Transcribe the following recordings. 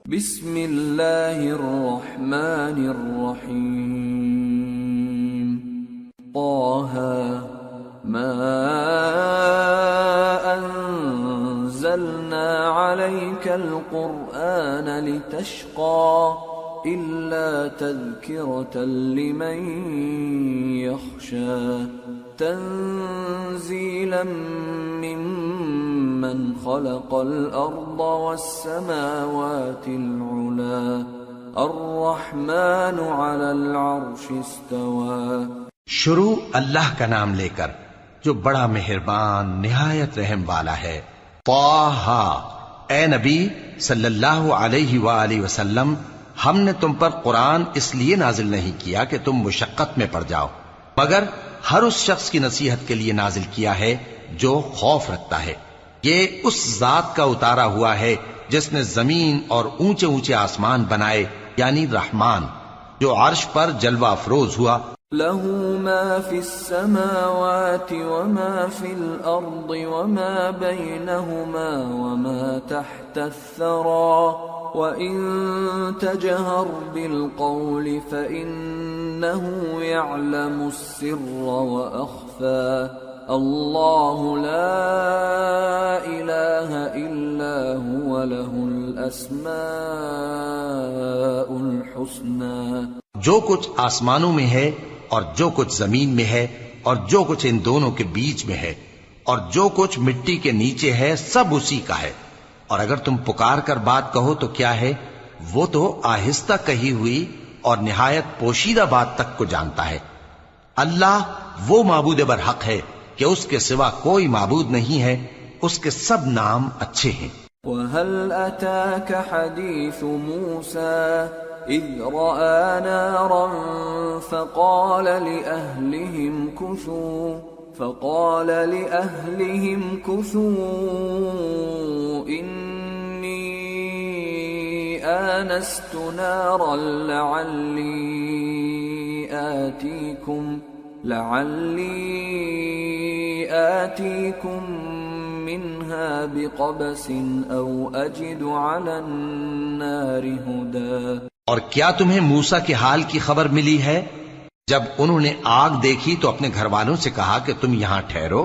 بسم اللہ الرحمن الرحیم طه ما انزلنا عليك القرآن لتشقى إلا تذكرة لمن يخشى تنزيلا ممن خلق الأرض والسماوات العلى الرحمن على العرش استوى. شروع اللہ کا نام لے کر جو بڑا مہربان نہایت رحم والا ہے. طه، اے نبی صلی اللہ علیہ وآلہ وسلم، ہم نے تم پر قرآن اس لیے نازل نہیں کیا کہ تم مشقت میں پڑ جاؤ، مگر ہر اس شخص کی نصیحت کے لیے نازل کیا ہے جو خوف رکھتا ہے. یہ اس ذات کا اتارا ہوا ہے جس نے زمین اور اونچے اونچے آسمان بنائے، یعنی رحمان، جو عرش پر جلوہ افروز ہوا. له ما في السماوات وما في الأرض وما بينهما وما تحت الثرى وإن تجهر بالقول فإنه يعلم السر وأخفى الله لا إله إلا هو له الأسماء الحسنى. جو کچھ آسمانوں میں ہے اور جو کچھ زمین میں ہے اور جو کچھ ان دونوں کے بیچ میں ہے اور جو کچھ مٹی کے نیچے ہے، سب اسی کا ہے. اور اگر تم پکار کر بات کہو تو کیا ہے، وہ تو آہستہ کہی ہوئی اور نہایت پوشیدہ بات تک کو جانتا ہے. اللہ وہ معبود برحق ہے کہ اس کے سوا کوئی معبود نہیں ہے، اس کے سب نام اچھے ہیں. وَهَلْ أَتَاكَ حَدِيثُ مُوسَى إِذْ رَأَى نَارًا فَقَالَ لِأَهْلِهِمْ كُثُوا إِنِّي آنَسْتُ نَارًا لعلی آتیکم منها بقبس او اجد علی النار ہدا. اور کیا تمہیں موسیٰ کے حال کی خبر ملی ہے؟ جب انہوں نے آگ دیکھی تو اپنے گھر والوں سے کہا کہ تم یہاں ٹھہرو،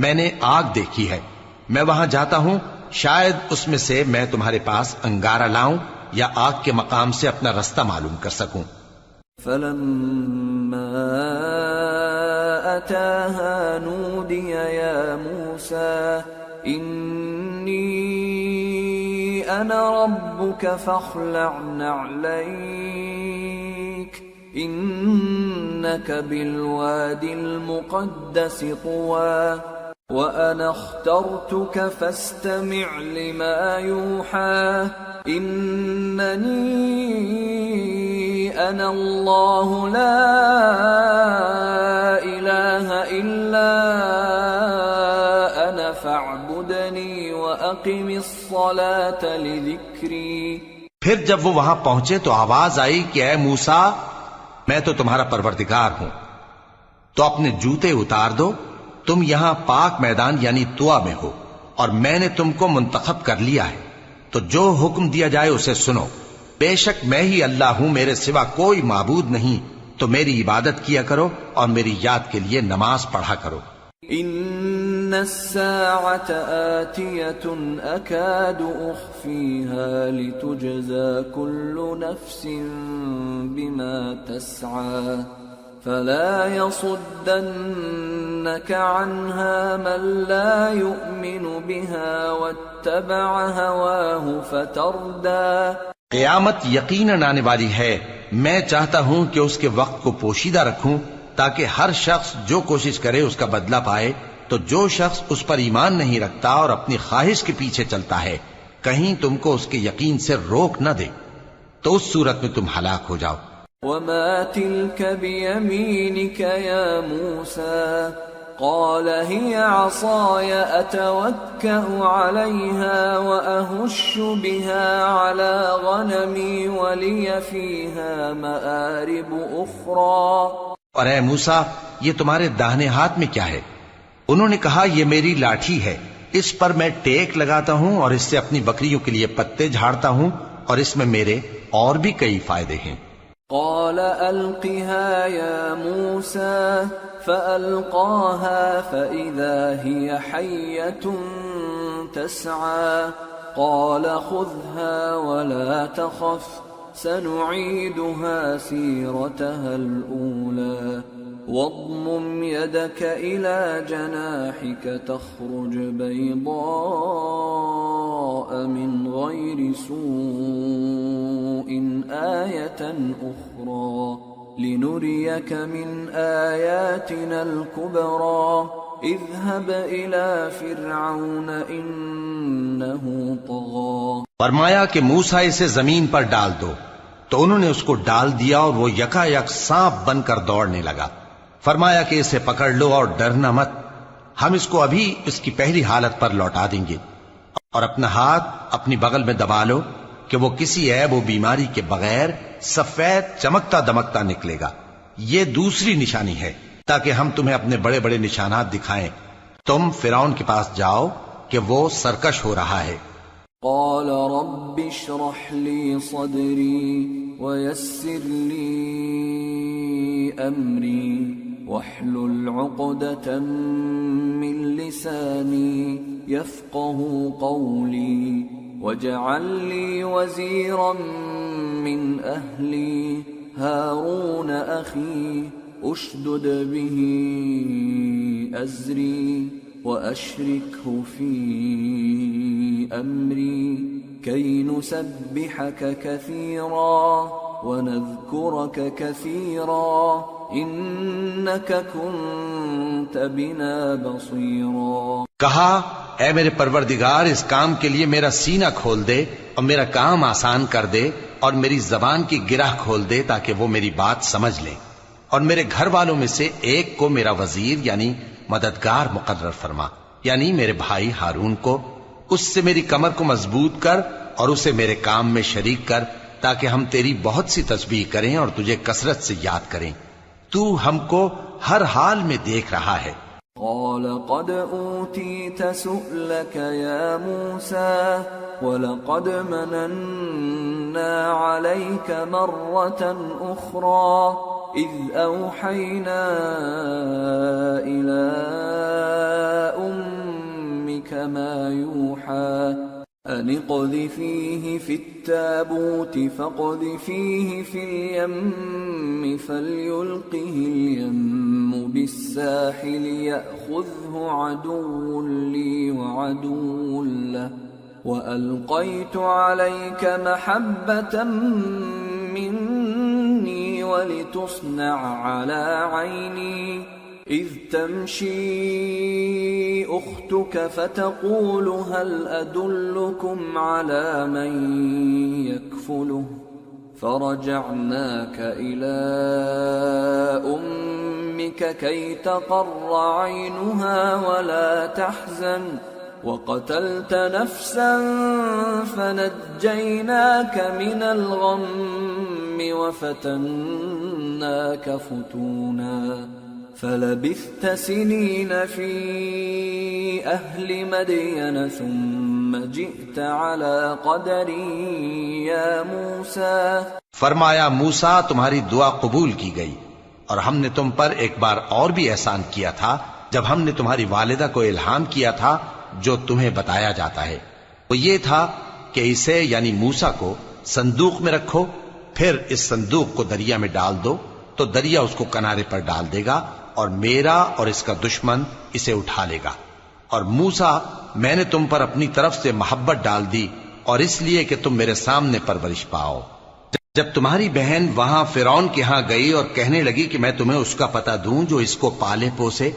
میں نے آگ دیکھی ہے، میں وہاں جاتا ہوں، شاید اس میں سے میں تمہارے پاس انگارہ لاؤں یا آگ کے مقام سے اپنا رستہ معلوم کر سکوں. فلما أتاها نودي يا موسى إني أنا ربك فاخلع نعليك إنك بالوادي المقدس طوى وأنا اخترتك فاستمع لما يوحى إنني أنا الله لا إله إلا أنا فاعبدني وأقم الصلاة لذكري. پھر جب وہ وہاں پہنچے تو آواز آئی کہ اے موسیٰ، میں تو تمہارا پروردگار ہوں، تو اپنے جوتے اتار دو، تم یہاں پاک میدان یعنی طوا میں ہو اور میں نے تم کو منتخب کر لیا ہے، تو جو حکم دیا جائے اسے سنو. بے شک میں ہی اللہ ہوں، میرے سوا کوئی معبود نہیں، تو میری عبادت کیا کرو اور میری یاد کے لیے نماز پڑھا کرو. ان الساعة آتية اكاد اخفيها لتجزى كل نفس بما تسعى فلا يصدنك عنها من لا يؤمن بها واتبع هواه فتردى. قیامت یقیناً آنے والی ہے، میں چاہتا ہوں کہ اس کے وقت کو پوشیدہ رکھوں تاکہ ہر شخص جو کوشش کرے اس کا بدلہ پائے. تو جو شخص اس پر ایمان نہیں رکھتا اور اپنی خواہش کے پیچھے چلتا ہے، کہیں تم کو اس کے یقین سے روک نہ دے، تو اس صورت میں تم ہلاک ہو جاؤ. وما تلك بيمينك يا موسى قال هي عصاي أتوكأ عليها وأهش بها على غنمي ولي فيها مآرب أخرى. اور اے موسیٰ، یہ تمہارے داہنے ہاتھ میں کیا ہے؟ انہوں نے کہا یہ میری لاٹھی ہے، اس پر میں ٹیک لگاتا ہوں اور اس سے اپنی بکریوں کے لیے پتے جھاڑتا ہوں، اور اس میں میرے اور بھی کئی فائدے ہیں۔ قال ألقها يا موسى فألقاها فإذا هي حية تسعى قال خذها ولا تخف سنعيدها سيرتها الأولى واضمم يدك إلى جناحك تخرج بيضاء من غير سوء آية أخرى لنريك من آياتنا الكبرى اذهب إلى فرعون إنه طغى۔ فرمایا کہ موسیٰ اسے زمین پر ڈال دو، تو انہوں نے اس کو ڈال دیا اور وہ یکا یک سانپ بن کر دوڑنے لگا۔ فرمایا کہ اسے پکڑ لو اور ڈرنا مت، ہم اس کو ابھی اس کی پہلی حالت پر لوٹا دیں گے، اور اپنا ہاتھ اپنی بغل میں دبا لو کہ وہ کسی عیب و بیماری کے بغیر سفید چمکتا دمکتا نکلے گا۔ یہ دوسری نشانی ہے تاکہ ہم تمہیں اپنے بڑے بڑے نشانات دکھائیں۔ تم فرعون کے پاس جاؤ کہ وہ سرکش ہو رہا ہے۔ قال رب اشرح لي صدري ويسر لي أمري واحلل عقدة من لساني يفقه قولي واجعل لي وزيرا من أهلي هارون أخي أشدد به أزري وأشركه في أمري كي نسبحك كثيرا ونذكرك كثيرا إنك كنت بنا بصيرا۔ کہا اے میرے پروردگار، اس کام کے لیے میرا سینہ کھول دے اور میرا کام آسان کر دے اور میری زبان کی گرہ کھول دے تاکہ وہ میری بات سمجھ لیں، اور میرے گھر والوں میں سے ایک کو میرا وزیر یعنی مددگار مقرر فرما، یعنی میرے بھائی ہارون کو۔ اس سے میری کمر کو مضبوط کر اور اسے میرے کام میں شریک کر تاکہ ہم تیری بہت سی تسبیح کریں اور تجھے کثرت سے یاد کریں۔ تو ہم کو ہر حال میں دیکھ رہا ہے۔ قال قد أوتيت سؤلك يا موسى ولقد مننا عليك مرة أخرى إذ أوحينا إلى أمك ما يوحى أن اقذفيه في التابوت فاقذفيه في اليم فليلقه اليم بالساحل يأخذه عدو لي وعدو له وألقيت عليك محبة مني ولتصنع على عيني إذ تمشي أختك فتقول هل أدلكم على من يكفله فرجعناك إلى أمك كي تقر عينها ولا تحزن وقتلت نفسا فنجيناك من الغم وفتناك فتونا فلبثت سنين في أهل مدين ثم جئت على قدر يا موسى۔ فرمایا موسیٰ تمہاری دعا قبول کی گئی، اور ہم نے تم پر ایک بار اور بھی احسان کیا تھا جب ہم نے تمہاری والدہ کو الہام کیا تھا جو تمہیں بتایا جاتا ہے۔ وہ یہ تھا کہ اسے یعنی موسیٰ کو صندوق میں رکھو، پھر اس صندوق کو دریا میں ڈال دو تو دریا اس کو کنارے پر ڈال دے گا اور میرا اور اس کا دشمن اسے اٹھا لے گا۔ اور موسیٰ میں نے تم پر اپنی طرف سے محبت ڈال دی اور اس لیے کہ تم میرے سامنے پرورش پاؤ۔ جب تمہاری بہن وہاں فرعون کے ہاں گئی اور کہنے لگی کہ میں تمہیں اس کا پتہ دوں جو اس کو پالے پوسے،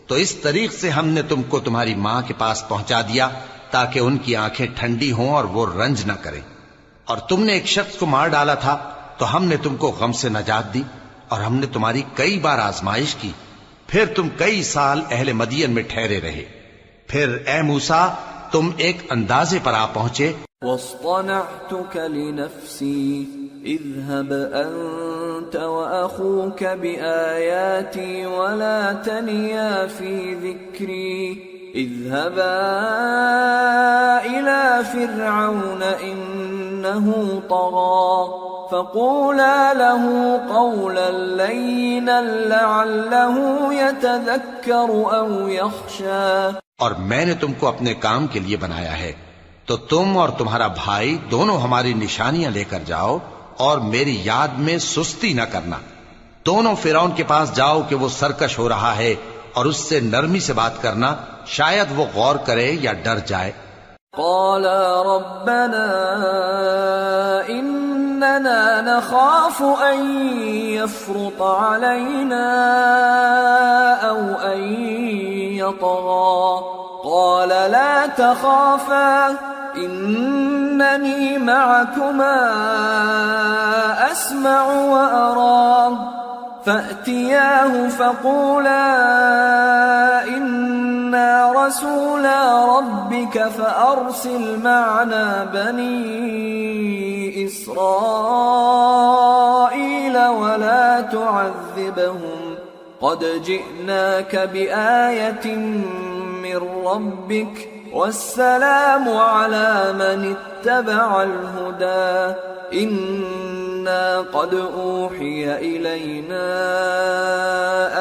تو اس طریق سے ہم نے تم کو تمہاری ماں کے پاس پہنچا دیا تاکہ ان کی آنکھیں ٹھنڈی ہوں اور وہ رنج نہ کریں۔ اور تم نے ایک شخص کو مار ڈالا تھا تو ہم نے تم کو غم سے نجات دی، اور ہم نے تمہاری کئی بار آزمائش کی، پھر تم کئی سال اہل مدین میں ٹھہرے رہے۔ پھر اے موسیٰ تم ایک اندازے پر آ پہنچے۔ واصطنعتك لنفسي اذهب أنت وأخوك بآياتي ولا تنيا في ذكري اذهبا إلى فرعون إنه طغى فقولا له قولا لينا لعله يتذكر أو يخشى. اور میں نے تم کو اپنے کام کے لیے بنایا ہے، تو تم اور تمہارا بھائی دونوں ہماری نشانیاں لے کر جاؤ اور میری یاد میں سستی نہ کرنا. دونوں فرعون کے پاس جاؤ کہ وہ سرکش ہو رہا ہے، اور اس سے نرمی سے بات کرنا، شاید وہ غور کرے یا ڈر جائے. قال ربنا إننا نخاف أن يفرط علينا أو أن يطغى. قال لا تخافا إنني معكما أسمع وأرى. فأتياه فقولا إنا رسولا ربك فأرسل معنا بني إسرائيل ولا تعذبهم قد جئناك بآية من ربك والسلام على من اتبع الهدى. إنا قد أوحي إلينا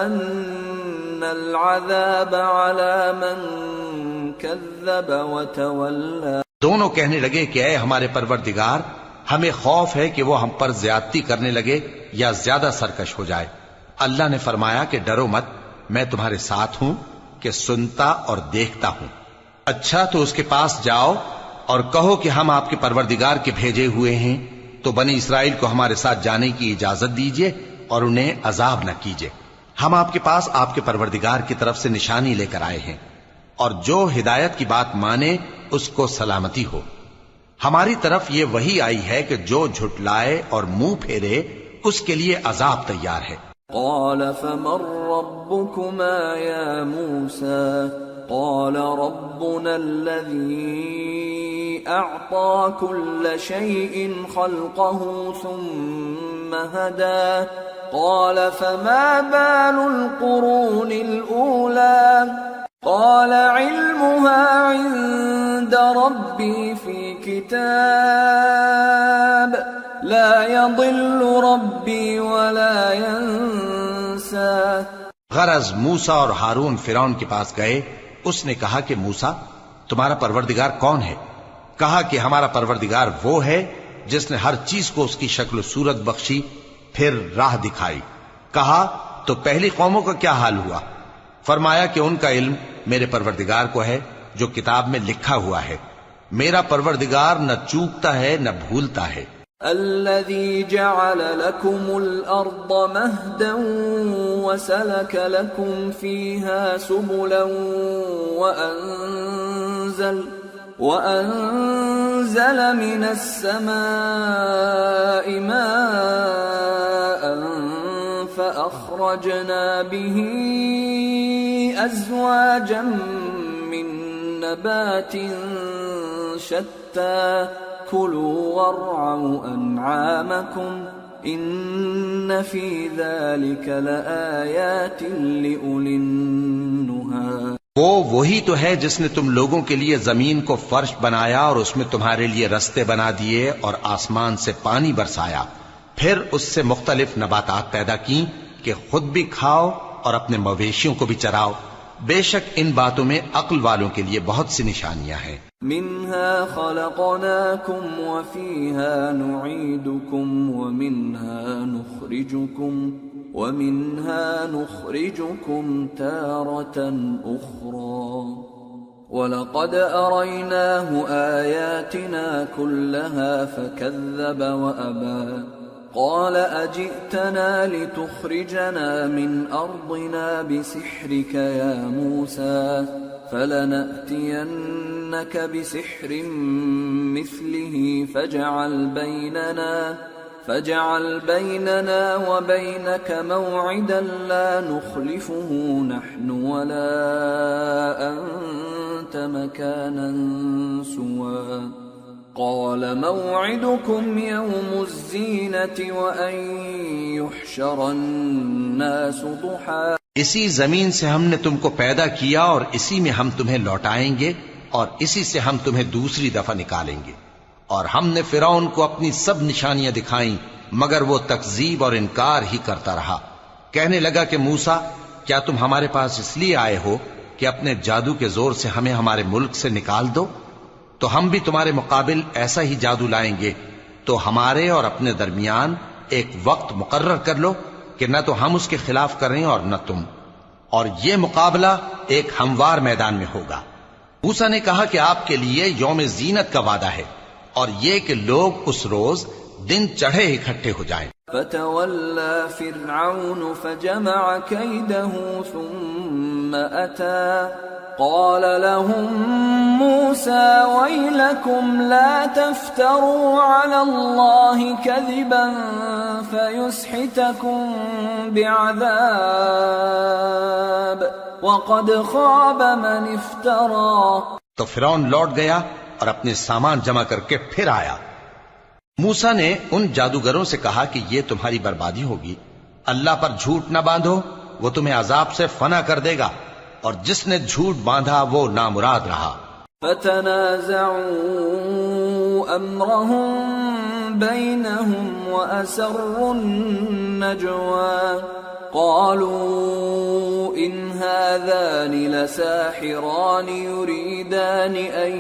أن العذاب على من كذب وتولى. دونوں کہنے لگے کہ اے ہمارے پروردگار، ہمیں خوف ہے کہ وہ ہم پر زیادتی کرنے لگے یا زیادہ سرکش ہو جائے. اللہ نے فرمایا کہ ڈرو مت، میں تمہارے ساتھ ہوں کہ سنتا اور دیکھتا ہوں. اچھا تو اس کے پاس جاؤ اور کہو کہ ہم آپ کے پروردگار کے بھیجے ہوئے ہیں، تو بنی اسرائیل کو ہمارے ساتھ جانے کی اجازت دیجیے اور انہیں عذاب نہ کیجیے. ہم آپ کے پاس آپ کے پروردگار کی طرف سے نشانی لے کر آئے ہیں، اور جو ہدایت کی بات مانے اس کو سلامتی ہو. ہماری طرف یہ وحی آئی ہے کہ جو جھٹلائے اور منہ پھیرے اس کے لیے عذاب تیار ہے. قال فمن ربكما يا موسى؟ قال ربنا الذي أعطى كل شيء خلقه ثم هدى. قال فما بال القرون الأولى؟ قال علمها عند ربي في كتاب لا يضل ربي ولا ينسى. غرض موسیٰ اور ہارون فرعون کے پاس گئے. اس نے کہا کہ موسیٰ، تمہارا پروردگار کون ہے؟ کہا کہ ہمارا پروردگار وہ ہے جس نے ہر چیز کو اس کی شکل و صورت بخشی، پھر راہ دکھائی. کہا تو پہلی قوموں کا کیا حال ہوا؟ فرمایا کہ ان کا علم میرے پروردگار کو ہے جو کتاب میں لکھا ہوا ہے. میرا پروردگار نہ چوکتا ہے نہ بھولتا ہے. الذي جعل لكم الأرض مهدا وسلك لكم فيها سبلا وأنزل من السماء ماء فأخرجنا به أزواجا من نبات شتى كلوا وارعوا أنعامكم إن في ذلك لآيات لأولي النهى. وہ وہی تو ہے جس نے تم لوگوں کے لیے زمین کو فرش بنایا اور اس میں تمہارے لیے رستے بنا دیے اور آسمان سے پانی برسایا، پھر اس سے مختلف نباتات پیدا کی کہ خود بھی کھاؤ اور اپنے مویشیوں کو بھی چراؤ. بے شک ان باتوں میں عقل والوں کے لیے بہت سی نشانیاں ہیں. منها خلقناكم وفيها نعيدكم ومنها نخرجكم تارة أخرى. ولقد أريناه آياتنا كلها فكذب وأبى. قال أجئتنا لتخرجنا من أرضنا بسحرك يا موسى فلنأتينك بسحر مثله فاجعل بيننا وبينك موعدا لا نخلفه نحن ولا أنت مكانا سوى. قال موعدكم يوم الزينة وأن يحشر الناس ضحى. اسی زمین سے ہم نے تم کو پیدا کیا اور اسی میں ہم تمہیں لوٹائیں گے اور اسی سے ہم تمہیں دوسری دفعہ نکالیں گے. اور ہم نے فرعون کو اپنی سب نشانیاں دکھائیں مگر وہ تکذیب اور انکار ہی کرتا رہا. کہنے لگا کہ موسیٰ کیا تم ہمارے پاس اس لیے آئے ہو کہ اپنے جادو کے زور سے ہمیں ہمارے ملک سے نکال دو؟ تو ہم بھی تمہارے مقابل ایسا ہی جادو لائیں گے. تو ہمارے اور اپنے درمیان ایک وقت مقرر کر لو کہ نہ تو ہم اس کے خلاف کریں اور نہ تم، اور یہ مقابلہ ایک ہموار میدان میں ہوگا. موسیٰ نے کہا کہ آپ کے لیے یوم زینت کا وعدہ ہے اور یہ کہ لوگ اس روز دن چڑھے اکٹھے ہو جائیں. فتولى فرعون فجمع كيده ثم أتى قال لهم موسى ويلكم لا تفتروا على الله كذبا فيسحتكم بعذاب وقد خاب من افترى. تو فرعون لوٹ گیا اور اپنے سامان جمع کر کے پھر آیا. موسیٰ نے ان جادوگروں سے کہا کہ یہ تمہاری بربادی ہوگی. اللہ پر جھوٹ نہ باندھو، وہ تمہیں عذاب سے فنا کر دے گا، اور جس نے جھوٹ باندھا وہ نامراد رہا. فتنازعوا امرهم بينهم واسروا النجوى قالوا ان هذان لساحران يريدان أن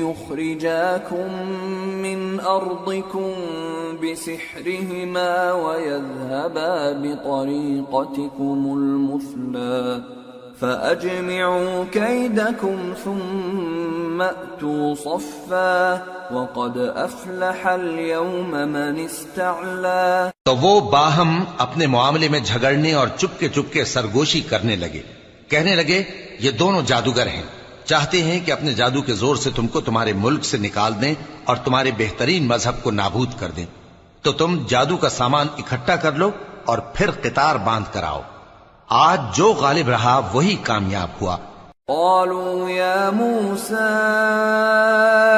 يخرجاكم من أرضكم بسحرهما ويذهبا بطريقتكم المثلى فأجمعوا كيدكم ثم أتوا صفا وقد أفلح اليوم من استعلى. تو وہ باہم اپنے معاملے میں جھگڑنے اور چپکے سرگوشی کرنے لگے. کہنے لگے یہ دونوں جادوگر ہیں، چاہتے ہیں کہ اپنے جادو کے زور سے تم کو تمہارے ملک سے نکال دیں اور تمہارے بہترین مذہب کو نابود کر دیں. تو تم جادو کا سامان اکٹھا کر لو اور پھر قطار باندھ کر آؤ. آج جو غالب رہا وہی کامیاب ہوا. قالوا يا موسى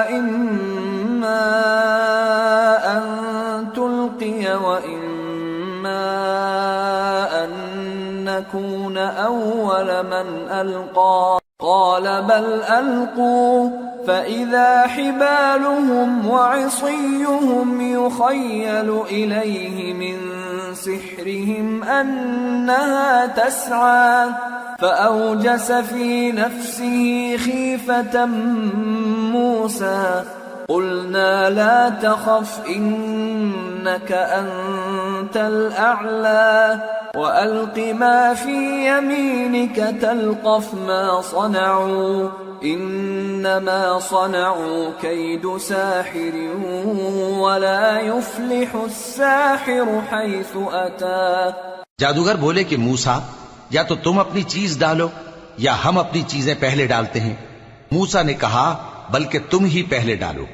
إما أن تلقي وإما أن نكون أول من ألقى قال بل ألقوا فإذا حبالهم وعصيهم يخيل إليه من سحرهم أنها تسعى فأوجس في نفسه خيفة موسى قلنا لا تخف إنك أنت الأعلى وألق ما في يمينك تلقف ما صنعوا إنما صنعوا كيد ساحر ولا يفلح الساحر حيث أتى. جادوگر بولے کہ موسیٰ یا تو تم اپنی چیز ڈالو یا ہم اپنی چیزیں پہلے ڈالتے ہیں. موسیٰ نے کہا بلکہ تم ہی پہلے ڈالو.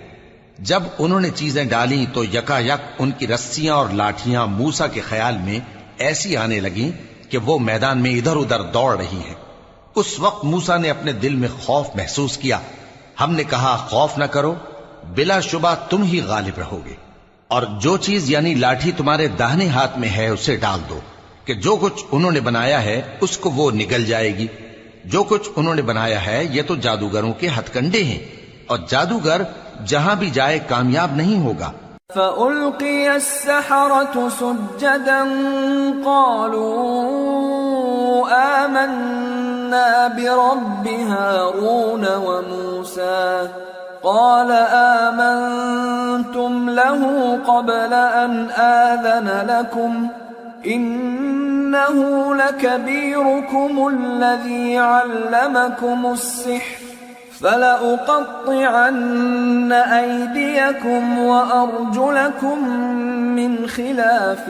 جب انہوں نے چیزیں ڈالیں تو یکا یک ان کی رسیاں اور لاٹھیاں موسیٰ کے خیال میں ایسی آنے لگیں کہ وہ میدان میں ادھر ادھر دوڑ رہی ہیں. اس وقت موسیٰ نے اپنے دل میں خوف محسوس کیا. ہم نے کہا خوف نہ کرو، بلا شبہ تم ہی غالب رہو گے، اور جو چیز یعنی لاٹھی تمہارے داہنے ہاتھ میں ہے اسے ڈال دو کہ جو کچھ انہوں نے بنایا ہے اس کو وہ نگل جائے گی. جو کچھ انہوں نے بنایا ہے یہ تو جادوگروں کے ہتھ کنڈے ہیں، اور جادوگر جہاں بھی جائے کامیاب نہیں ہوگا. فَأُلْقِيَ السَّحَرَةُ سُجَّدًا قَالُوا آمَنَّا بِرَبِّ هَارُونَ وَمُوسَى قَالَ آمَنْتُمْ لَهُ قَبْلَ أَنْ آذَنَ لَكُمْ إِنَّهُ لَكَبِيرُكُمُ الَّذِي عَلَّمَكُمُ السِّحْرَ فَلَأُقَطِّعَنَّ أَيْدِيَكُمْ وَأَرْجُلَكُمْ مِنْ خِلَافٍ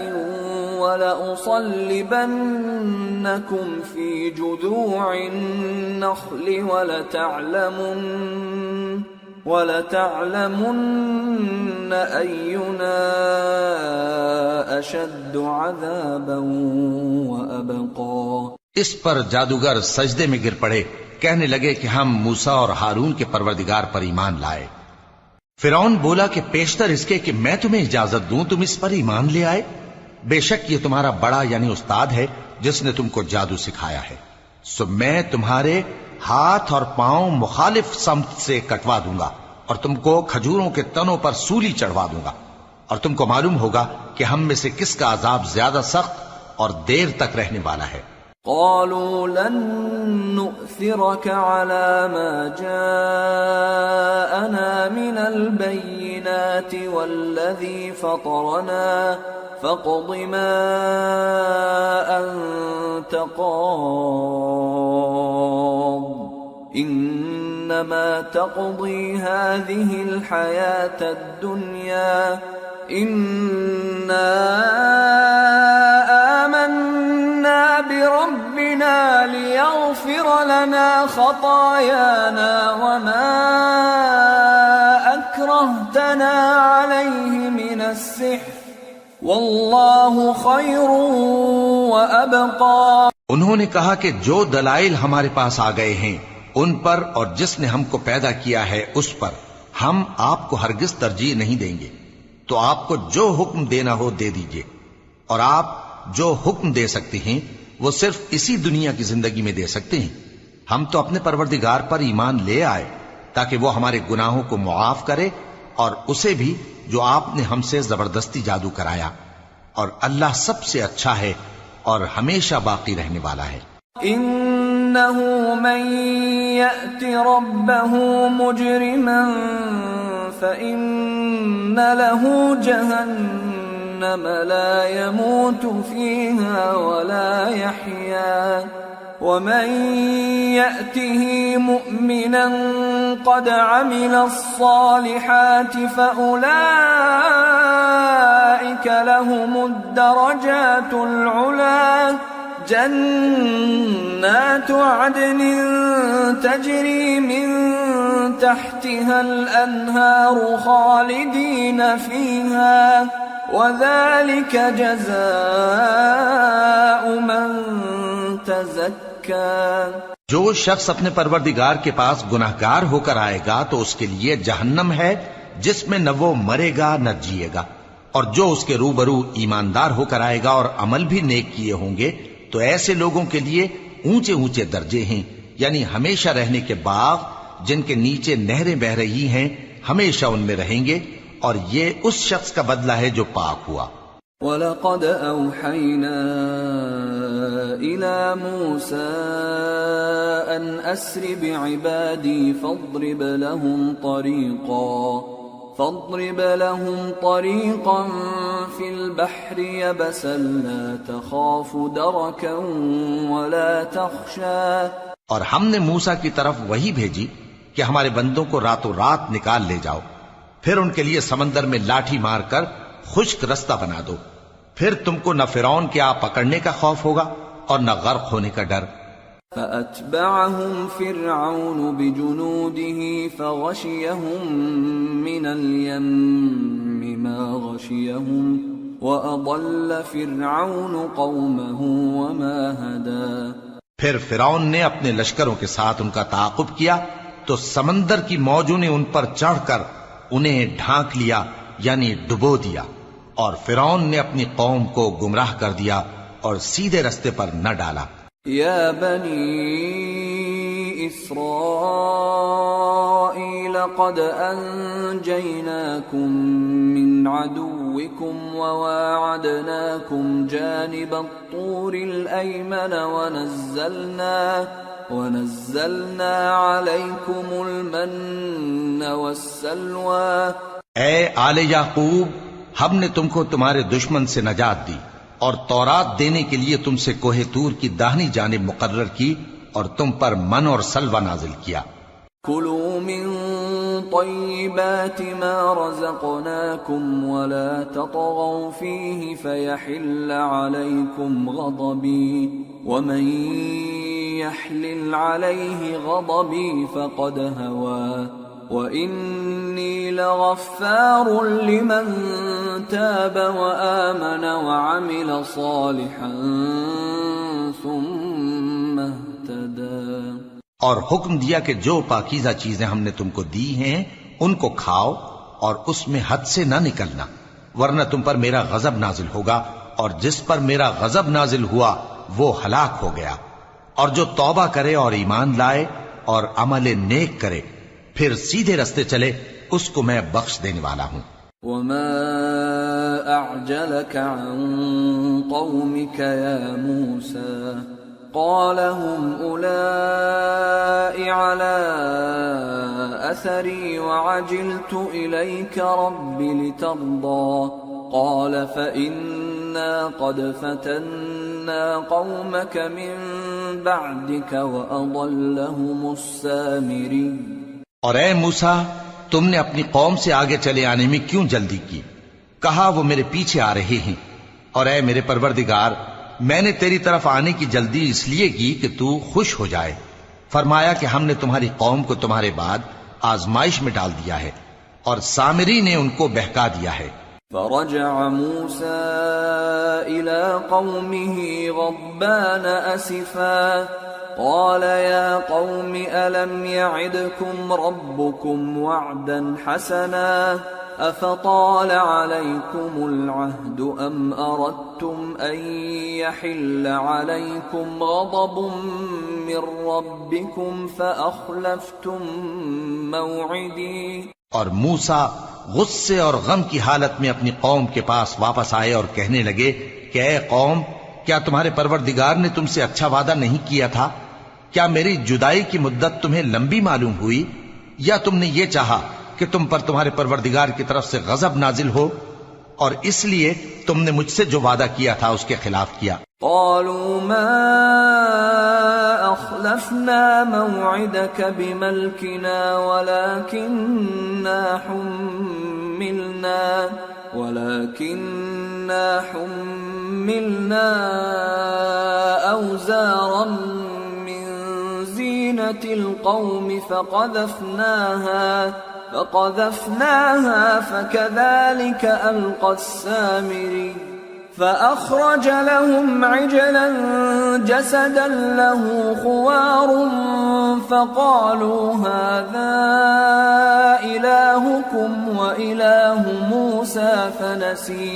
وَلَأُصَلِّبَنَّكُمْ فِي جُذُوعِ النَّخْلِ وَلَتَعْلَمُنَّ أَيُّنَا أَشَدُّ عَذَابًا وَأَبْقَى. اس پر جادوگر سجدے میں گر پڑے، کہنے لگے کہ ہم موسیٰ اور ہارون کے پروردگار پر ایمان لائے. فرعون بولا کہ پیشتر اس کے کہ میں تمہیں اجازت دوں تم اس پر ایمان لے آئے، بے شک یہ تمہارا بڑا یعنی استاد ہے جس نے تم کو جادو سکھایا ہے، سو میں تمہارے ہاتھ اور پاؤں مخالف سمت سے کٹوا دوں گا اور تم کو کھجوروں کے تنوں پر سولی چڑھوا دوں گا، اور تم کو معلوم ہوگا کہ ہم میں سے کس کا عذاب زیادہ سخت اور دیر تک رہنے والا ہے۔ قالوا لن نؤثرك على ما جاءنا من البينات والذي فطرنا فاقض ما أنت قاض إنما تقضي هذه الحياة الدنيا إنا آمنا بربنا ليغفر لنا خطايانا وما أكرهتنا عليه من السحر واللہ خیر وابقى۔ انہوں نے کہا کہ جو دلائل ہمارے پاس آ گئے ہیں ان پر اور جس نے ہم کو پیدا کیا ہے اس پر ہم آپ کو ہرگز ترجیح نہیں دیں گے، تو آپ کو جو حکم دینا ہو دے دیجئے، اور آپ جو حکم دے سکتے ہیں وہ صرف اسی دنیا کی زندگی میں دے سکتے ہیں۔ ہم تو اپنے پروردگار پر ایمان لے آئے تاکہ وہ ہمارے گناہوں کو معاف کرے اور اسے بھی جو آپ نے ہم سے زبردستی جادو کرایا، اور اللہ سب سے اچھا ہے اور ہمیشہ باقی رہنے والا ہے۔ انه من يأت ربه مجرما فإن له جهنم لا يموت فيها ولا يحيا ومن يأته مؤمنا قد عمل الصالحات فأولئك لهم الدرجات العلى جنات عدن تجري من تحتها الأنهار خالدين فيها وذلك جزاء من تزكى۔ جو شخص اپنے پروردگار کے پاس گناہگار ہو کر آئے گا تو اس کے لیے جہنم ہے جس میں نہ وہ مرے گا نہ جیے گا، اور جو اس کے روبرو ایماندار ہو کر آئے گا اور عمل بھی نیک کیے ہوں گے تو ایسے لوگوں کے لیے اونچے اونچے درجے ہیں، یعنی ہمیشہ رہنے کے باغ جن کے نیچے نہریں بہ رہی ہیں، ہمیشہ ان میں رہیں گے، اور یہ اس شخص کا بدلہ ہے جو پاک ہوا۔ وَلَقَدْ أَوْحَيْنَا إِلَى مُوسَىٰ أَنْ أَسْرِ بِعِبَادِي فَاضْرِبْ لَهُمْ طَرِيقًا فِي الْبَحْرِ يَبَسًا لَا تَخَافُ دَرَكًا وَلَا تَخْشَىٰ۔ اور ہم نے موسیٰ کی طرف وہی بھیجی کہ ہمارے بندوں کو راتوں رات نکال لے جاؤ، پھر ان کے لیے سمندر میں لاٹھی مار کر خشک رستہ بنا دو، پھر تم کو نہ فرعون کے آ پکڑنے کا خوف ہوگا اور نہ غرق ہونے کا ڈر۔ فَأَتْبَعَهُمْ فِرْعَوْنُ بِجُنُودِهِ فَغَشِيَهُمْ مِنَ الْيَمِّ مَا غَشِيَهُمْ وَأَضَلَّ فِرْعَوْنُ قَوْمَهُ وَمَا هَدَىٰ۔ پھر فرعون نے اپنے لشکروں کے ساتھ ان کا تعاقب کیا تو سمندر کی موجوں نے ان پر چڑھ کر انہیں ڈھانک لیا یعنی ڈبو دیا، اور فرعون نے اپنی قوم کو گمراہ کر دیا اور سیدھے رستے پر نہ ڈالا۔ یا بنی اسرائیل قد انجیناکم من عدوکم وواعدناکم جانب الطور الایمن ونزلنا علیکم المن والسلوى۔ اے آل یعقوب، ہم نے تم کو تمہارے دشمن سے نجات دی اور تورات دینے کے لیے تم سے کوہ طور کی داہنی جانب مقرر کی اور تم پر من اور سلوہ نازل کیا۔ کلوا من طیبات ما رزقناکم ولا تطغوا فیہ فیحل علیکم غضبی ومن یحلل علیہ غضبی فقد هوى وَإِنِّي لَغَفَّارٌ لِمَن تَابَ وَآمَنَ وَعَمِلَ صَالِحًا ثُمَّ اهْتَدَىٰ۔ اور حکم دیا کہ جو پاکیزہ چیزیں ہم نے تم کو دی ہیں ان کو کھاؤ اور اس میں حد سے نہ نکلنا، ورنہ تم پر میرا غضب نازل ہوگا، اور جس پر میرا غضب نازل ہوا وہ ہلاک ہو گیا۔ اور جو توبہ کرے اور ایمان لائے اور عمل نیک کرے پھر سیدھے رستے چلے، اس کو میں بخش دینے والا ہوں۔ وما أعجلك عن قومك يا موسى قال هم أولئك على أثري وعجلت إليك رب لترضى قال فإنا قد فتنا قومك من بعدك وأضلهم السامري۔ اور اے موسیٰ، تم نے اپنی قوم سے آگے چلے آنے میں کیوں جلدی کی؟ کہا وہ میرے پیچھے آ رہے ہیں۔ اور اے میرے پروردگار، میں نے تیری طرف آنے کی جلدی اس لیے کی کہ تو خوش ہو جائے۔ فرمایا کہ ہم نے تمہاری قوم کو تمہارے بعد آزمائش میں ڈال دیا ہے، اور سامری نے ان کو بہکا دیا ہے۔ فرجع موسى إلى قومه غضبان أسفا قال يا قوم ألم يعدكم ربكم وعدا حسنا أفطال عليكم العهد أم أردتم أن يحل عليكم غضب من ربكم فأخلفتم موعدي۔ اور موسیٰ غصے اور غم کی حالت میں اپنی قوم کے پاس واپس آئے اور کہنے لگے کہ اے قوم، کیا تمہارے پروردگار نے تم سے اچھا وعدہ نہیں کیا تھا؟ کیا میری جدائی کی مدت تمہیں لمبی معلوم ہوئی، یا تم نے یہ چاہا کہ تم پر تمہارے پروردگار کی طرف سے غضب نازل ہو، اور اس لیے تم نے مجھ سے جو وعدہ کیا تھا اس کے خلاف کیا؟ قالوا ما أخلفنا موعدك بملكنا ولكننا حملنا أوزارا من زينة القوم فقذفناها فكذلك ألقى السامري فأخرج لهم عجلا جسدا له خوار فقالوا هذا إلهكم وإله موسى فنسي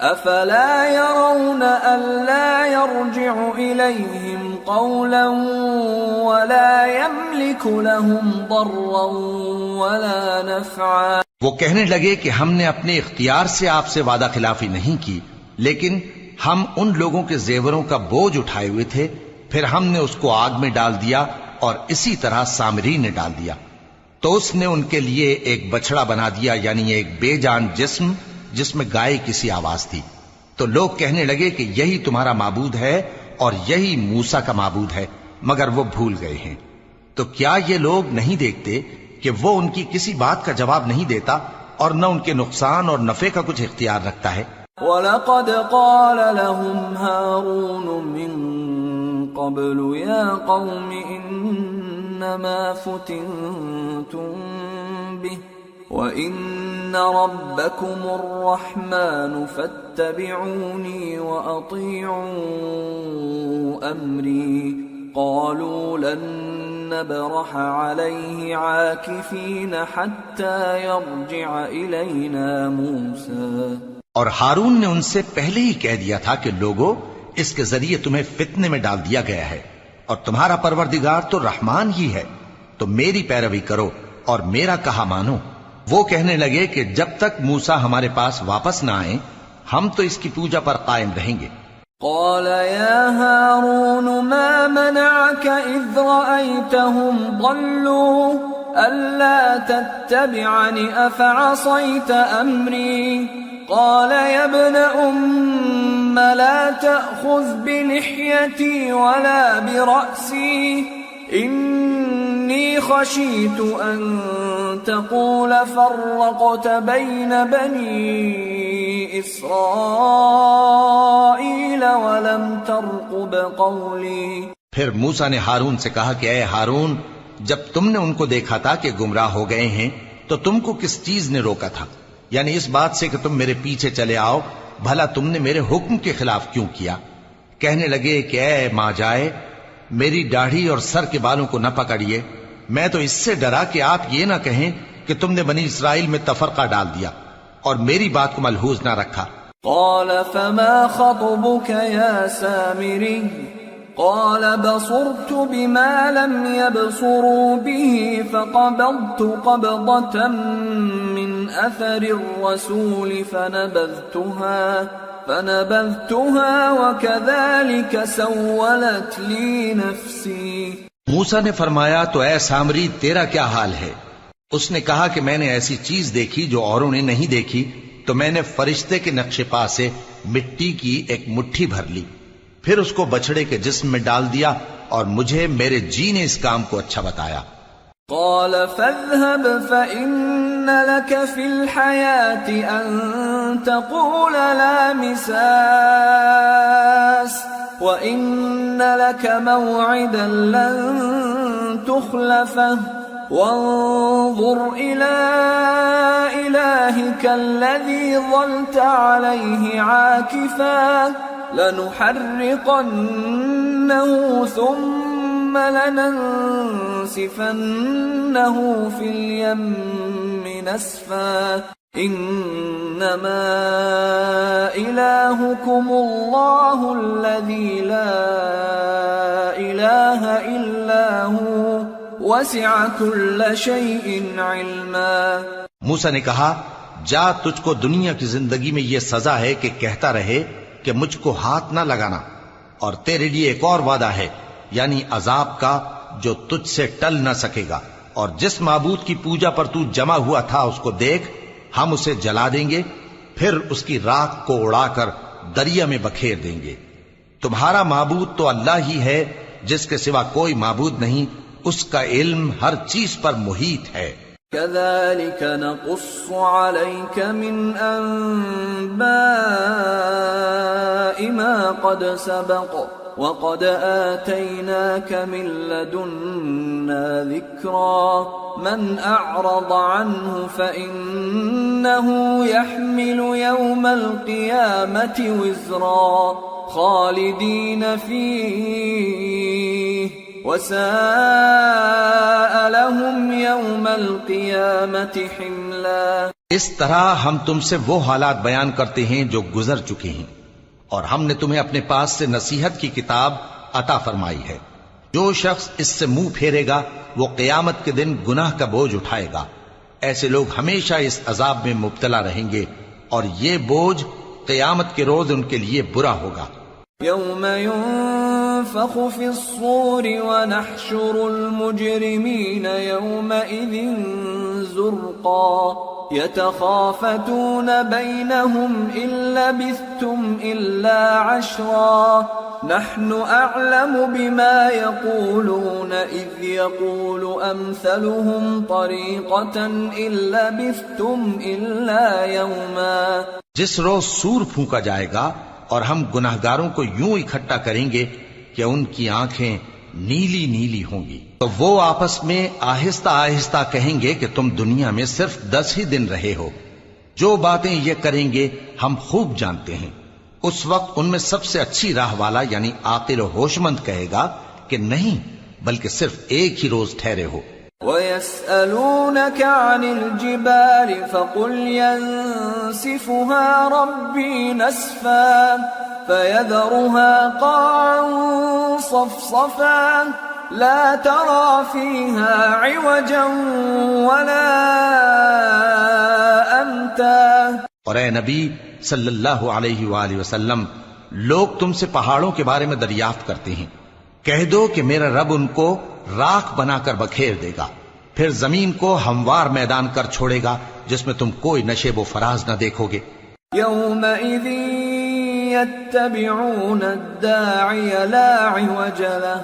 أفلا يرون ألا يرجع إليهم قولا ولا يملك لهم ضرا ولا نفعا۔ وہ کہنے لگے کہ ہم نے اپنے اختیار سے آپ سے وعدہ خلافی نہیں کی، لیکن ہم ان لوگوں کے زیوروں کا بوجھ اٹھائے ہوئے تھے، پھر ہم نے اس کو آگ میں ڈال دیا، اور اسی طرح سامری نے ڈال دیا۔ تو اس نے ان کے لیے ایک بچڑا بنا دیا، یعنی ایک بے جان جسم جس میں گائے کسی آواز تھی۔ تو لوگ کہنے لگے کہ یہی تمہارا معبود ہے اور یہی موسیٰ کا معبود ہے، مگر وہ بھول گئے ہیں۔ تو کیا یہ لوگ نہیں دیکھتے کہ وہ ان کی کسی بات کا جواب نہیں دیتا، اور نہ ان کے نقصان اور نفع کا کچھ اختیار رکھتا ہے؟ وَلَقَدْ قَالَ لَهُمْ هَارُونُ مِن قَبْلُ يَا قَوْمِ إِنَّمَا فُتِنْتُمْ بِهِ وَإِنَّ رَبَّكُمُ الرَّحْمَنُ فَاتَّبِعُونِي وَأَطِيعُوا أَمْرِي قَالُوا لَن نَّبْرَحَ عَلَيْهِ عَاكِفِينَ حَتَّى يَرْجِعَ إِلَيْنَا مُوسَىٰ۔ اور ہارون نے ان سے پہلے ہی کہہ دیا تھا کہ لوگو، اس کے ذریعے تمہیں فتنے میں ڈال دیا گیا ہے، اور تمہارا پروردگار تو رحمان ہی ہے، تو میری پیروی کرو اور میرا کہا مانو۔ وہ کہنے لگے کہ جب تک موسیٰ ہمارے پاس واپس نہ آئیں ہم تو اس کی پوجا پر قائم رہیں گے۔ قال يا هارون ما منعك إذ رأيتهم ضلوا ألا تتبعني أفعصيت أمري قال يا ابن أم لا تأخذ بلحيتي ولا برأسي إني خشيت أن تقول فرقت بين بني إسرائيل ولم ترقب قولي۔ پھر موسیٰ نے ہارون سے کہا کہ اے ہارون، جب تم نے ان کو دیکھا تھا کہ گمراہ ہو گئے ہیں تو تم کو کس چیز نے روکا تھا؟ یعنی اس بات سے کہ تم میرے پیچھے چلے آؤ، بھلا تم نے میرے حکم کے خلاف کیوں کیا؟ کہنے لگے کہ اے ماں جائے، میری داڑھی اور سر کے بالوں کو نہ پکڑیے، میں تو اس سے ڈرا کہ آپ یہ نہ کہیں کہ تم نے بنی اسرائیل میں تفرقہ ڈال دیا اور میری بات کو ملحوظ نہ رکھا۔ قال فما خطبك يا سامري قال بصرت بما لم يبصروا به فقبضت قبضة من أثر الرسول فنبذتها وكذلك سولت لي نفسي۔ موسیٰ نے فرمایا تو اے سامری تیرا کیا حال ہے؟ اس نے کہا کہ میں نے ایسی چیز دیکھی جو اوروں نے نہیں دیکھی، تو میں نے فرشتے کے نقش پا سے مٹی کی ایک مٹھی بھر لی، پھر اس کو بچڑے کے جسم میں ڈال دیا اور مجھے میرے جی نے اس کام کو اچھا بتایا۔ قال فاذهب فإن لك في الحياة أن تقول لا مساس وإن لك موعدا لن تخلفه وانظر إلى إلهك الذي ظلت عليه عاكفا لنحرقنه ثم لننسفنه في اليم نسفا إنما إلهكم الله الذي لا إله إلا هو وسع كل شيء علما۔ موسیٰ نے کہا جا، تجھ کو دنیا کی زندگی میں یہ سزا ہے کہ کہتا رہے کہ مجھ کو ہاتھ نہ لگانا، اور تیرے لیے ایک اور وعدہ ہے، یعنی عذاب کا جو تجھ سے ٹل نہ سکے گا، اور جس معبود کی پوجا پر تو جمع ہوا تھا اس کو دیکھ، ہم اسے جلا دیں گے، پھر اس کی راکھ کو اڑا کر دریا میں بکھیر دیں گے۔ تمہارا معبود تو اللہ ہی ہے، جس کے سوا کوئی معبود نہیں، اس کا علم ہر چیز پر محیط ہے۔ كذلك نقص عليك من أنباء ما قد سبق وقد آتيناك من لدنا ذكرا من أعرض عنه فإنه يحمل يوم القيامة وزرا خالدين فيه وساء لهم يوم القيامة حملا۔ اس طرح ہم تم سے وہ حالات بیان کرتے ہیں جو گزر چکے ہیں، اور ہم نے تمہیں اپنے پاس سے نصیحت کی کتاب عطا فرمائی ہے۔ جو شخص اس سے منہ پھیرے گا وہ قیامت کے دن گناہ کا بوجھ اٹھائے گا۔ ایسے لوگ ہمیشہ اس عذاب میں مبتلا رہیں گے، اور یہ بوجھ قیامت کے روز ان کے لیے برا ہوگا۔ يوم ينفخ في الصور ونحشر المجرمين يومئذ زرقا يتخافتون بينهم إن لبثتم إلا عشرا نحن أعلم بما يقولون إذ يقول أمثلهم طريقة إن لبثتم إلا يوما۔ جس روز سور پھونکا جائے گا اور ہم گناہگاروں کو یوں اکٹھا کریں گے کہ ان کی آنکھیں نیلی نیلی ہوں گی، تو وہ آپس میں آہستہ آہستہ کہیں گے کہ تم دنیا میں صرف 10 ہی دن رہے ہو۔ جو باتیں یہ کریں گے ہم خوب جانتے ہیں۔ اس وقت ان میں سب سے اچھی راہ والا یعنی عاقل و ہوش مند کہے گا کہ نہیں، بلکہ صرف ایک ہی روز ٹھہرے ہو۔ وَيَسْأَلُونَكَ عَنِ الْجِبَالِ فَقُلْ يَنسِفُهَا رَبِّي نَسْفًا فَيَذَرُهَا قَاعًا صَفْصَفًا لَا تَرَى فِيهَا عِوَجًا وَلَا أَمْتًا۔ اور اے نبی صلی اللہ علیہ وآلہ وسلم، لوگ تم سے پہاڑوں کے بارے میں دریافت کرتے ہیں، کہہ دو کہ میرا رب ان کو راکھ بنا کر بکھیر دے گا، پھر زمین کو ہموار میدان کر چھوڑے گا جس میں تم کوئی نشیب و فراز نہ دیکھو گے۔ يومئذ يتبعون الداعي لا عوج له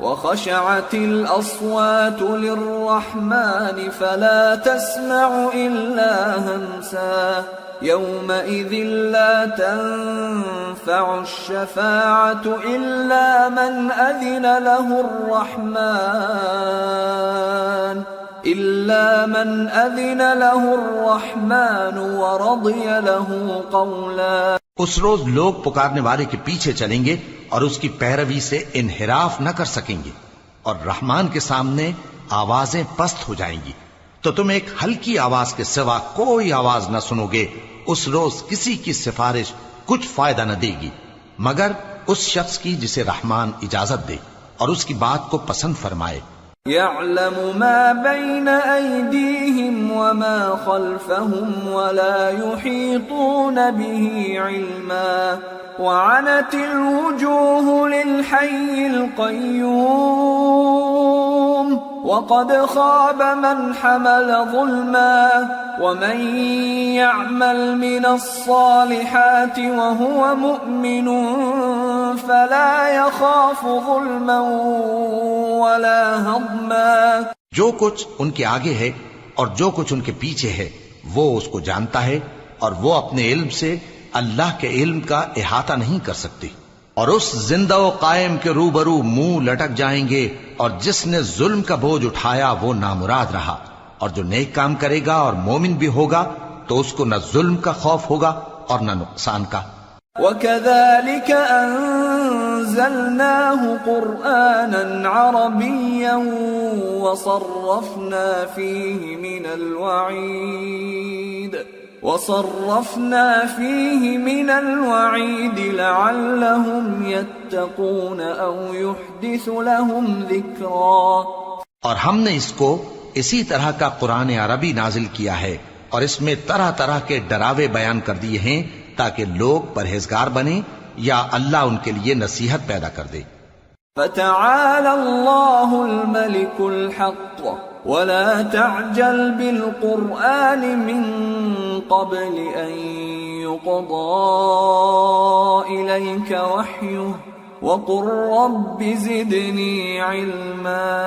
وخشعت الأصوات للرحمن فلا تسمع إلا همسا يومئذ لا تنفع الشفاعة إلا من أذن له الرحمن ورضي له قولا۔ اس روز لوگ پکارنے والے کے پیچھے چلیں گے اور اس کی پیروی سے انحراف نہ کر سکیں گے، اور رحمان کے سامنے آوازیں پست ہو جائیں گی، تو تو تم ایک ہلکی آواز کے سوا کوئی آواز نہ سنو گے. اس روز کسی کی سفارش کچھ فائدہ نہ دے گی مگر اس شخص کی جسے رحمان اجازت دے اور اس کی بات کو پسند فرمائے. يعلم ما بين أيديهم وما خلفهم ولا يحيطون به علما وعنت الوجوه للحي القيوم وقد خاب من حمل ظلما ومن يعمل من الصالحات وهو مؤمن فلا يخاف ظلما ولا هضما. جو کچھ ان کے آگے ہے اور جو کچھ ان کے پیچھے ہے وہ اس کو جانتا ہے اور وہ اپنے علم سے اللہ کے علم کا احاطہ نہیں کر سکتی. اور اس زندہ و قائم کے روبرو منہ لٹک جائیں گے اور جس نے ظلم کا بوجھ اٹھایا وہ نامراد رہا اور جو نیک کام کرے گا اور مومن بھی ہوگا تو اس کو نہ ظلم کا خوف ہوگا اور نہ نقصان کا. وَكَذَلِكَ أَنزَلْنَاهُ قُرْآنًا عَرَبِيًّا وَصَرَّفْنَا فِيهِ مِنَ الْوَعِيدِ لَعَلَّهُمْ يَتَّقُونَ أَوْ يُحْدِثُ لَهُمْ ذِكْرًا. اور ہم نے اس کو اسی طرح کا قرآن عربی نازل کیا ہے اور اس میں طرح طرح کے ڈراوے بیان کر دیے ہیں تاکہ لوگ پرہیزگار بنیں یا اللہ ان کے لیے نصیحت پیدا کر دے. فَتَعَالَى اللَّهُ الْمَلِكُ الْحَقُّ وَلَا تَعْجَلْ بِالْقُرْآنِ مِنْ قَبْلِ أَنْ يُقْضَى إِلَيْكَ وَحْيُهُ وَقُلْ رَبِّ زِدْنِي عِلْمًا.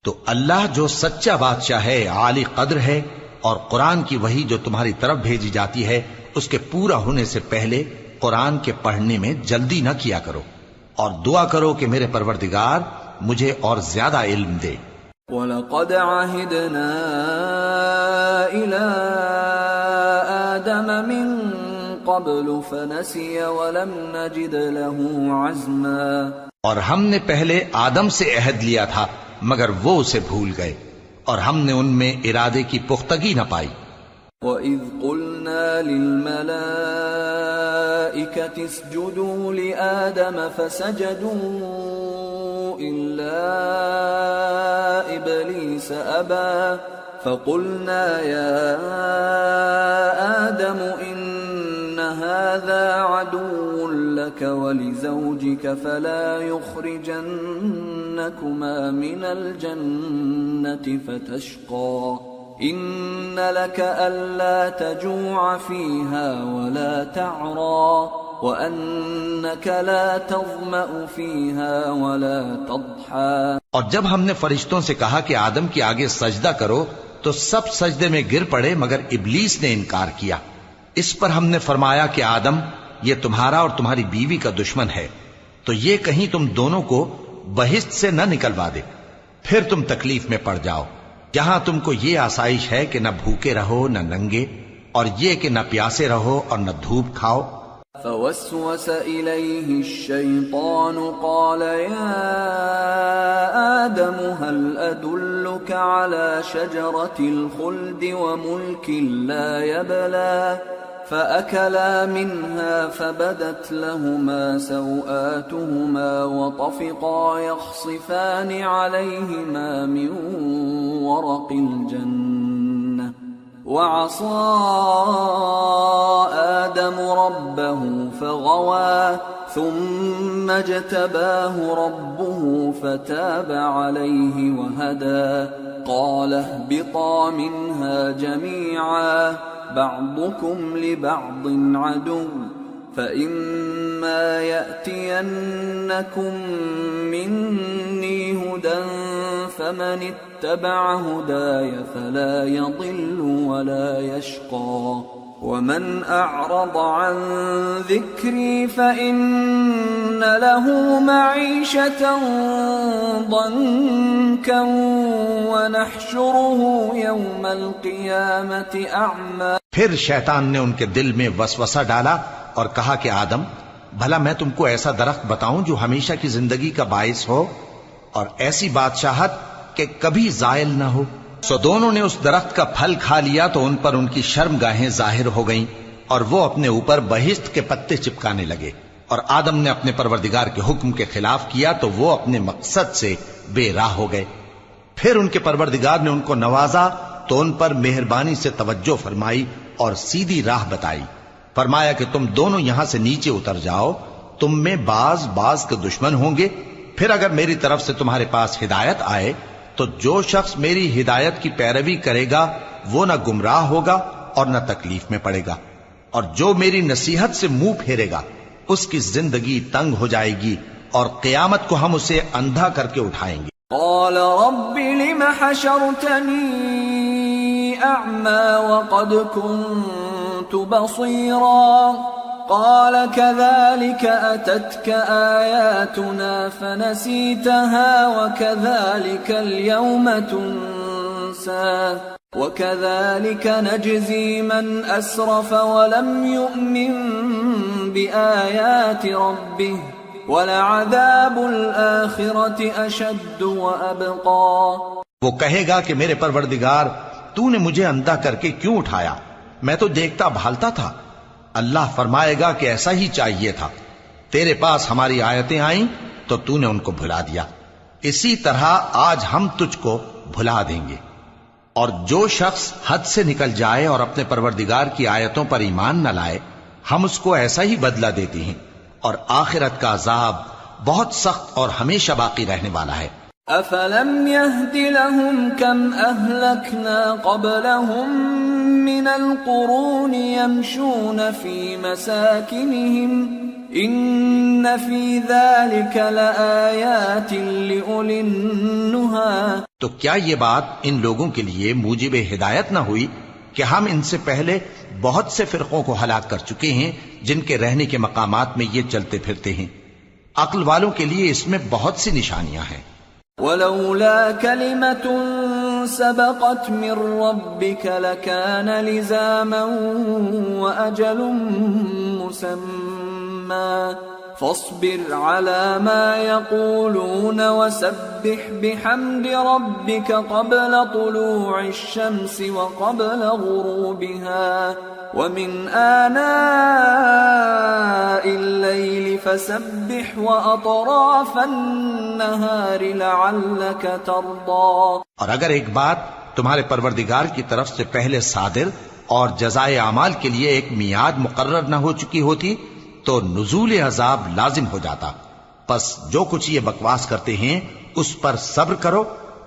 تو اللہ جو سچا بادشاہ ہے، عالی قدر ہے، اور قرآن کی وحی جو تمہاری طرف بھیجی جاتی ہے اس کے پورا ہونے سے پہلے قرآن کے پڑھنے میں جلدی نہ کیا کرو اور دعا کرو کہ میرے پروردگار مجھے اور زیادہ علم دے. وَلَقَدْ عَهِدْنَا إِلَىٰ آدَمَ مِن قَبْلُ فَنَسِيَ وَلَمْ نَجِدْ لَهُ عَزْمًا. اور ہم نے پہلے آدم سے عہد لیا تھا مگر وہ اسے بھول گئے اور ہم نے ان میں ارادے کی پختگی نہ پائی. وَإِذْ قُلْنَا لِلْمَلَائِكَةِ اسْجُدُوا لِآدَمَ فَسَجَدُوا إِلَّا إِبْلِيسَ أَبَى فَقُلْنَا يَا آدَمُ إِنَّ هَذَا عَدُوٌّ لَكَ وَلِزَوْجِكَ فَلَا يُخْرِجَنَّكُمَا مِنَ الْجَنَّةِ فَتَشْقَى إِنَّ لَكَ أَلَّا تَجُوعَ فِيهَا وَلَا تَعْرَى وَأَنَّكَ لَا تَظْمَأُ فِيهَا وَلَا تَضْحَى. اور جب ہم نے فرشتوں سے کہا کہ آدم کے آگے سجدہ کرو تو سب سجدے میں گر پڑے مگر ابلیس نے انکار کیا. اس پر ہم نے فرمایا کہ آدم یہ تمہارا اور تمہاری بیوی کا دشمن ہے تو یہ کہیں تم دونوں کو بہشت سے نہ نکلوا دے پھر تم تکلیف میں پڑ جاؤ. یہاں تم کو یہ آسائش ہے کہ نہ بھوکے رہو نہ ننگے اور یہ کہ نہ پیاسے رہو اور نہ دھوپ کھاؤ. فوسوس إليه الشيطان قال يا آدم هل أدلك على شجرة الخلد وملك لا يبلى فأكلا منها فبدت لهما سوآتهما وطفقا يخصفان عليهما من ورق الجنة وعصى آدم ربه فغوى ثم اجتباه ربه فتاب عليه وهدى قال اهبطا منها جميعا بعضكم لبعض عدو فإما يأتينكم مني هدى فمن اتبع هداي فلا يضل ولا يشقى ومن أعرض عن ذكري فإن له معيشة ضنكا ونحشره يوم القيامة أعمى. پھر شیطان نے ان کے دل میں وسوسہ ڈالا اور کہا کہ آدم بھلا میں تم کو ایسا درخت بتاؤں جو ہمیشہ کی زندگی کا باعث ہو اور ایسی بادشاہت کہ کبھی زائل نہ ہو سو دونوں نے اس درخت کا پھل کھا لیا تو ان پر ان کی شرم گاہیں ظاہر ہو گئیں اور وہ اپنے اوپر بہشت کے پتے چپکانے لگے، اور آدم نے اپنے پروردگار کے حکم کے خلاف کیا تو وہ اپنے مقصد سے بے راہ ہو گئے۔ پھر ان کے پروردگار نے ان کو نوازا تو ان پر مہربانی سے توجہ فرمائی اور سیدھی راہ بتائی، فرمایا کہ تم دونوں یہاں سے نیچے اتر جاؤ، تم میں بعض کے دشمن ہوں گے، پھر اگر میری طرف سے تمہارے پاس ہدایت آئے تو جو شخص میری ہدایت کی پیروی کرے گا وہ نہ گمراہ ہوگا اور نہ تکلیف میں پڑے گا، اور جو میری نصیحت سے منہ پھیرے گا اس کی زندگی تنگ ہو جائے گی اور قیامت کو ہم اسے اندھا کر کے اٹھائیں گے۔ قال رب لم حشرتني أعمى وقد كنت بصيرا قال كذلك أتتك آياتنا فنسيتها وكذلك اليوم تنسى وكذلك نجزي من أسرف ولم يؤمن بآيات ربه وَلَعَذَابُ الْآخِرَةِ أَشَدُّ وَأَبْقَى۔ وہ کہے گا کہ میرے پروردگار تو نے مجھے اندھا کر کے کیوں اٹھایا، میں تو دیکھتا بھالتا تھا۔ اللہ فرمائے گا کہ ایسا ہی چاہیے تھا، تیرے پاس ہماری آیتیں آئیں تو تو نے ان کو بھلا دیا، اسی طرح آج ہم تجھ کو بھلا دیں گے۔ اور جو شخص حد سے نکل جائے اور اپنے پروردگار کی آیتوں پر ایمان نہ لائے ہم اس کو ایسا ہی بدلہ دیتے ہیں، اور آخرت کا عذاب بہت سخت اور ہمیشہ باقی رہنے والا ہے۔ أَفَلَمْ يَهْدِ لَهُمْ كَمْ أَهْلَكْنَا قَبْلَهُمْ مِنَ الْقُرُونِ يَمْشُونَ فِي مَسَاكِنِهِمْ إِنَّ فِي ذَلِكَ لَآيَاتٍ لِأُولِي النُّهَى۔ تو کیا یہ بات ان لوگوں کے لیے موجب ہدایت نہ ہوئی کہ ہم ان سے پہلے بہت سے فرقوں کو ہلاک کر چکے ہیں جن کے رہنے کے مقامات میں یہ چلتے پھرتے ہیں، عقل والوں کے لیے اس میں بہت سی نشانیاں ہیں۔ وَلَوْلَا كَلِمَةٌ سَبَقَتْ مِنْ رَبِّكَ لَكَانَ لِزَامًا وَأَجَلٌ مُّسَمًّى فاصبر على ما يقولون وسبح بحمد ربك قبل طلوع الشمس وقبل غروبها ومن آناء الليل فسبح وأطراف النهار لعلك ترضى۔ اور اگر ایک بات تمہارے پروردگار کی طرف سے پہلے صادر اور جزائے اعمال کے لیے ایک میعاد مقرر نہ ہو چکی ہوتی تو نزول عذاب لازم ہو جاتا، پس جو کچھ یہ بکواس کرتے ہیں اس پر صبر کرو،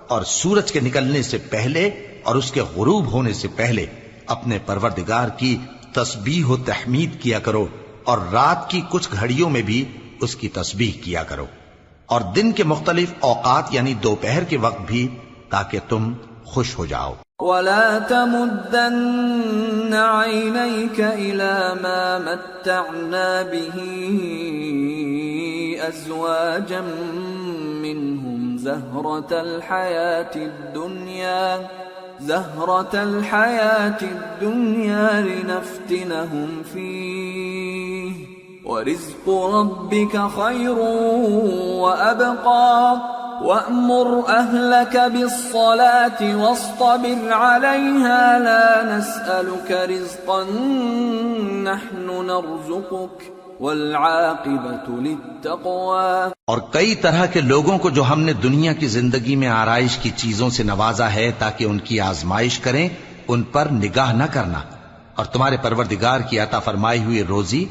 اور سورج کے نکلنے سے پہلے اور اس کے غروب ہونے سے پہلے اپنے پروردگار کی تسبیح و تحمید کیا کرو، اور رات کی کچھ گھڑیوں میں بھی اس کی تسبیح کیا کرو، اور دن کے مختلف اوقات یعنی دوپہر کے وقت بھی، تاکہ تم خوش ہو جاؤ۔ وَلَا تَمُدَّنَّ عَيْنَيْكَ إِلَى مَا مَتَّعْنَا بِهِ أَزْوَاجًا مِّنْهُمْ زَهْرَةَ الْحَيَاةِ الدُّنْيَا لِنَفْتِنَهُمْ فِيهِ وَرِزْقُ رَبِّكَ خَيْرٌ وَأَبْقَى وَأْمُرْ أَهْلَكَ بِالصَّلَاةِ وَاصْطَبِرْ عَلَيْهَا لَا نَسْأَلُكَ رِزْقًا نَحْنُ نَرْزُقُكَ وَالْعَاقِبَةُ لِلتَّقْوَى۔ اور کئی طرح کے لوگوں کو جو ہم نے دنیا کی زندگی میں آرائش کی چیزوں سے نوازا ہے تاکہ ان کی آزمائش کریں، ان پر نگاہ نہ کرنا، اور تمہارے پروردگار کی عطا فرمائی ہوئی روزی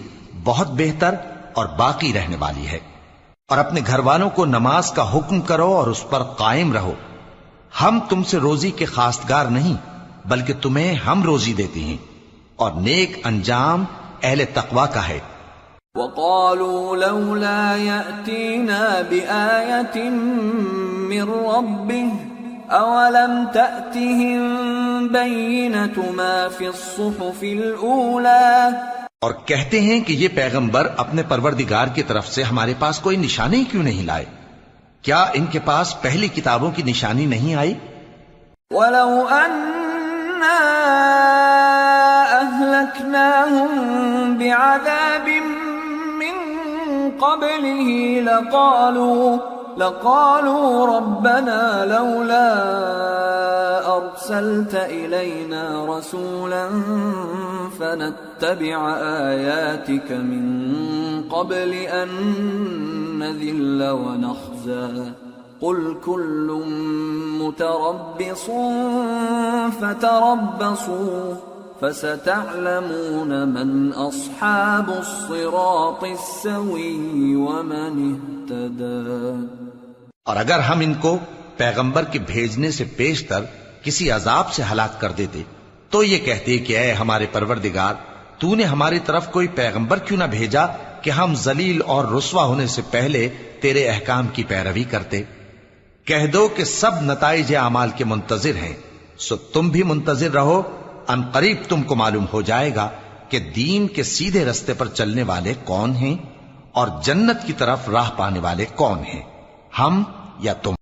بہت بہتر اور باقی رہنے والی ہے۔ اور اپنے گھر والوں کو نماز کا حکم کرو اور اس پر قائم رہو، ہم تم سے روزی کے خواستگار نہیں بلکہ تمہیں ہم روزی دیتے ہیں، اور نیک انجام اہل تقوی کا ہے۔ وَقَالُوا لَوْلَا يَأْتِينَا بِآيَةٍ مِّن رَّبِّهِ أَوَلَمْ تَأْتِهِم بَيِّنَةُ مَا فِي الصُّحُفِ الْأُولَى۔ اور کہتے ہیں کہ یہ پیغمبر اپنے پروردگار کی طرف سے ہمارے پاس کوئی نشانی کیوں نہیں لائے؟ کیا ان کے پاس پہلی کتابوں کی نشانی نہیں آئی؟ وَلَوْ أَنَّا أَهْلَكْنَاهُمْ بِعَذَابٍ مِّن قَبْلِهِ لَقَالُوا رَبَّنَا لَوْلَا أرسلت إلينا رسولا فنتبع آياتك من قبل أن نذل ونخزى قل كل متربص فتربصوا فستعلمون من أصحاب الصراط السوي ومن اهتدى۔ اور اگر ہم ان کو پیغمبر کے بھیجنے سے پیشتر کسی عذاب سے ہلاک کر دیتے تو یہ کہتے کہ اے ہمارے پروردگار، تو نے ہماری طرف کوئی پیغمبر کیوں نہ بھیجا کہ ہم ذلیل اور رسوا ہونے سے پہلے تیرے احکام کی پیروی کرتے۔ کہہ دو کہ سب نتائج اعمال کے منتظر ہیں، سو تم بھی منتظر رہو، ان قریب تم کو معلوم ہو جائے گا کہ دین کے سیدھے رستے پر چلنے والے کون ہیں اور جنت کی طرف راہ پانے والے کون ہیں، ہم یا تم۔